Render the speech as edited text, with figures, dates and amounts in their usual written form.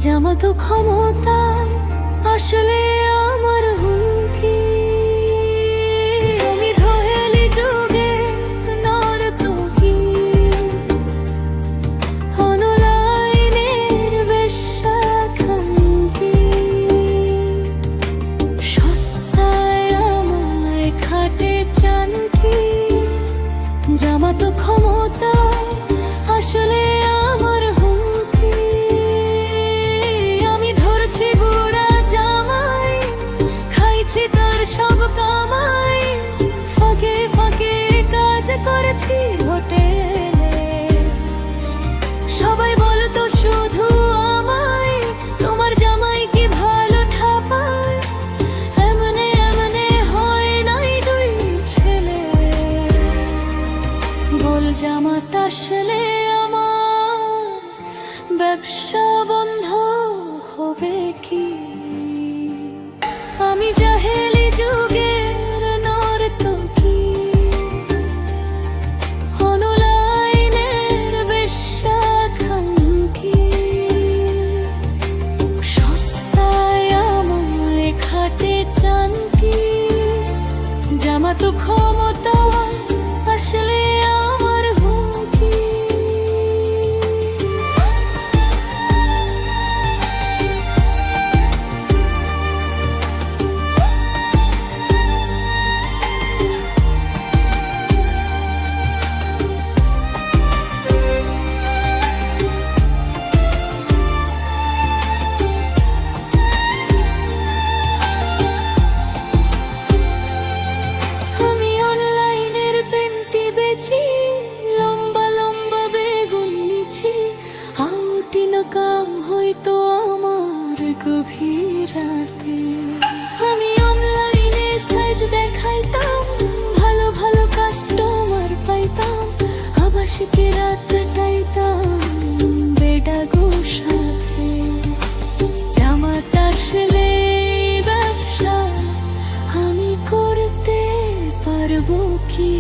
জামাতো ক্ষমতায় আসলে আমার হুমকি। আমি ধোহেলি যুগে নর্তকী, অনলাইনের বেশ্যাখান্তি। সস্তায় আমায় খাটে চানকি, জামাতো ক্ষমতায় আসলে আমার হুমকি। আমি ধরছি বুড়া জামাই, খাইছি তার সব কামাই, ফাঁকে ফাঁকে কাজ করেছি হোটেলে। সবাই বলতো শুধু আমায়, তোমার জামাই কি ভালো ঠাপায়। এমনে এমনে হয় নাই দুই ছেলে, বল জামাত আসলে আমার ব্যবসা বন্ধ হবে কি। আমি জাহেলি যুগের নর্তকী, অনলাইনের বেশ্যাখান্তি। সস্তায় আমায় খাটে চানকি, জামাতো ক্ষমতায় আসলে আমার হুমকি। আমি অনলাইনের পেন্টি বেচি, লম্বা লম্বা বেগুন নিছি। আউটিনো কাম হয়তো আমার গভীর রাতে। আমি অনলাইনে সাইজ দেখাইতাম, ভালো ভালো কাস্টমার পাইতাম। আবাসিকে রাত কাটাইতাম বেডাগোর সাথে। জামাত আসলে ব্যবসা আমি করতে পারবো কি।